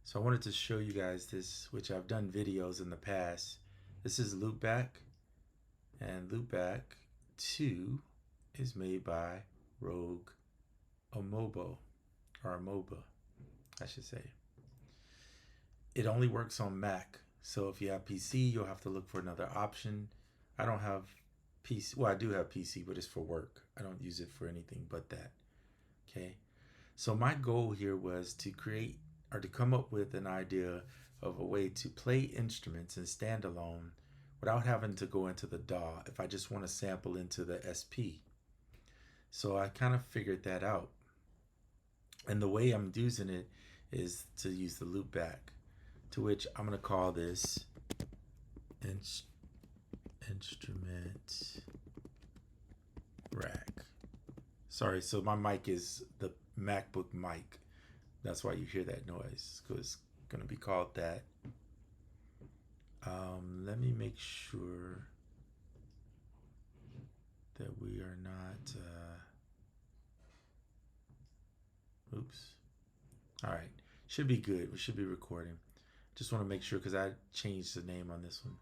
So I wanted to show you guys this, which I've done videos in the past. This is LoopBack, and LoopBack 2 is made by Rogue Amoeba, or Amoeba, I should say. It only works on Mac, so if you have PC, you'll have to look for another option. I don't have PC. Well, I do have PC, but it's for work. I don't use it for anything but that. Okay. So my goal here was to create or to come up with an idea of a way to play instruments in standalone without having to go into the DAW if I just want to sample into the SP. So I kind of figured that out. And the way I'm using it is to use the LoopBack, to which I'm going to call this instrument rack. Sorry, so my mic is the MacBook mic. That's why you hear that noise, because it's going to be called that. Let me make sure that we are not, oops. All right, should be good. We should be recording. Just want to make sure because I changed the name on this one.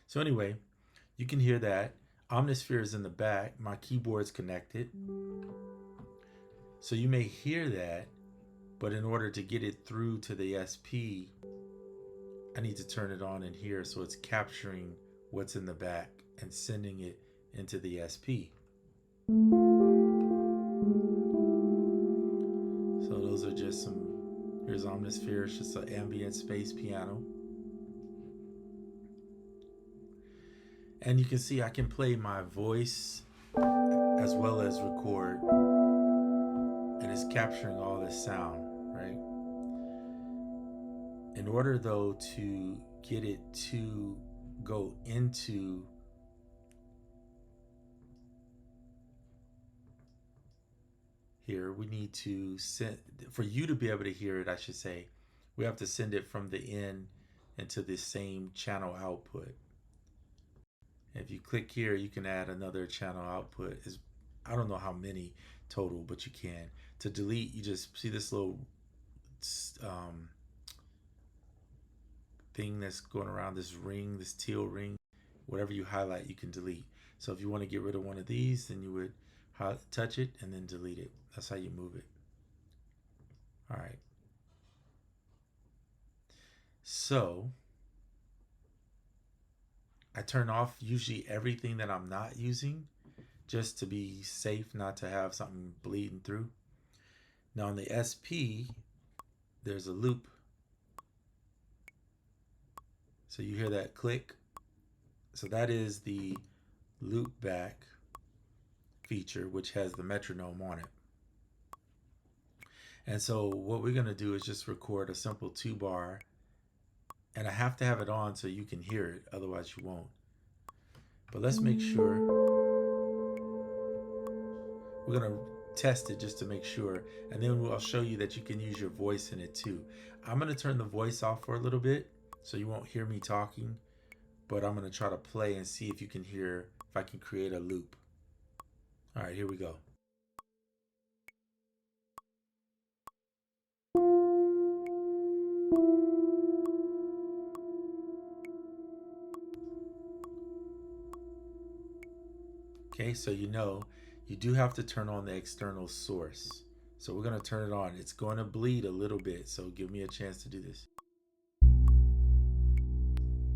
So anyway, you can hear that. Omnisphere is in the back. My keyboard's connected. So you may hear that, but in order to get it through to the SP, I need to turn it on in here so it's capturing what's in the back and sending it into the SP. So those are just some, here's Omnisphere, it's just an ambient space piano. And you can see I can play my voice as well as record, and it's capturing all this sound, right? In order though to get it to go into here, we need to send, for you to be able to hear it, I should say, we have to send it from the in into the same channel output. If you click here, you can add another channel output. I don't know how many total, but you can. To delete, you just see this little thing that's going around, this ring, this teal ring. Whatever you highlight, you can delete. So if you want to get rid of one of these, then you would touch it and then delete it. That's how you move it. All right. So I turn off usually everything that I'm not using, just to be safe, not to have something bleeding through. Now on the SP, there's a loop. So you hear that click. So that is the LoopBack feature, which has the metronome on it. And so what we're going to do is just record a simple 2-bar, and I have to have it on so you can hear it, otherwise you won't. But let's make sure. We're going to test it just to make sure, and then I'll show you that you can use your voice in it too. I'm going to turn the voice off for a little bit so you won't hear me talking, but I'm going to try to play and see if you can hear, if I can create a loop. All right, here we go. Okay, so you know, you do have to turn on the external source. So we're going to turn it on. It's going to bleed a little bit, so give me a chance to do this.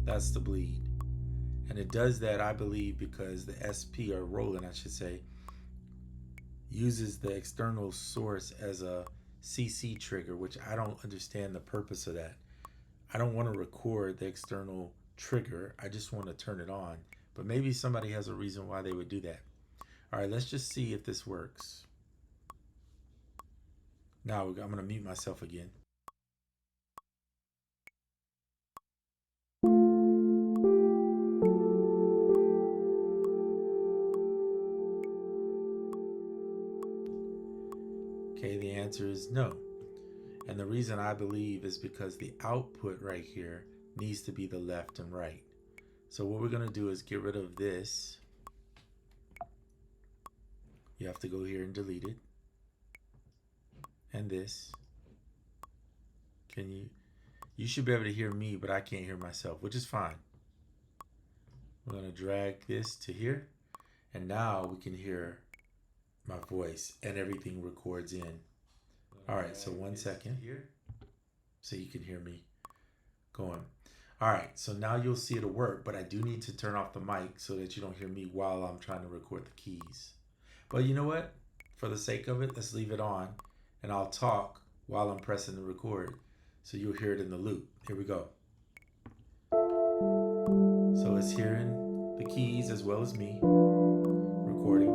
That's the bleed. And it does that, I believe, because the SP, or Roland, I should say, uses the external source as a CC trigger, which I don't understand the purpose of that. I don't want to record the external trigger. I just want to turn it on. But maybe somebody has a reason why they would do that. All right, let's just see if this works. Now I'm going to mute myself again. Okay, the answer is no. And the reason I believe is because the output right here needs to be the left and right. So what we're going to do is get rid of this. You have to go here and delete it. And this. Can you You should be able to hear me, but I can't hear myself, which is fine. We're going to drag this to here. And now we can hear my voice and everything records in. All right, so 1 second here. So you can hear me going. All right, so now you'll see it'll work, but I do need to turn off the mic so that you don't hear me while I'm trying to record the keys. But you know what? For the sake of it, let's leave it on and I'll talk while I'm pressing the record so you'll hear it in the loop. Here we go. So it's hearing the keys as well as me recording.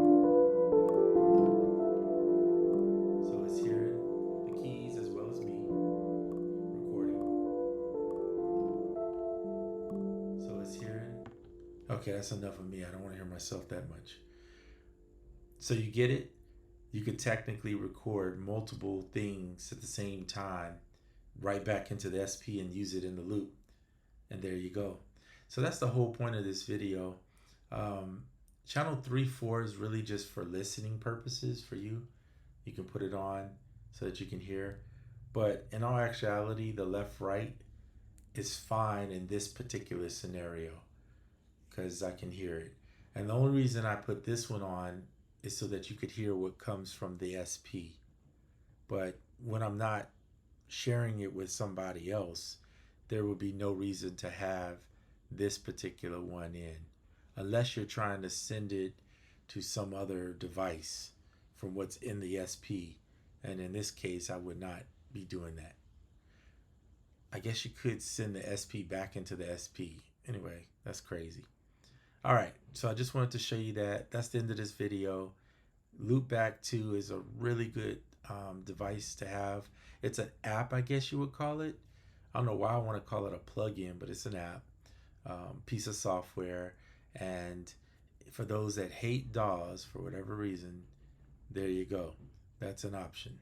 So it's hearing the keys as well as me recording. So it's hearing. Okay, that's enough of me. I don't want to hear myself that much. So you get it? You could technically record multiple things at the same time right back into the SP and use it in the loop. And there you go. So that's the whole point of this video. Channel 3.4 is really just for listening purposes for you. You can put it on so that you can hear. But in all actuality, the left-right is fine in this particular scenario because I can hear it. And the only reason I put this one on is so that you could hear what comes from the SP. But when I'm not sharing it with somebody else, there would be no reason to have this particular one in, unless you're trying to send it to some other device from what's in the SP. And in this case, I would not be doing that. I guess you could send the SP back into the SP. Anyway, that's crazy. All right, so I just wanted to show you that. That's the end of this video. LoopBack 2 is a really good device to have. It's an app, I guess you would call it. I don't know why I want to call it a plugin, but it's an app, piece of software. And for those that hate DAWs for whatever reason, there you go. That's an option.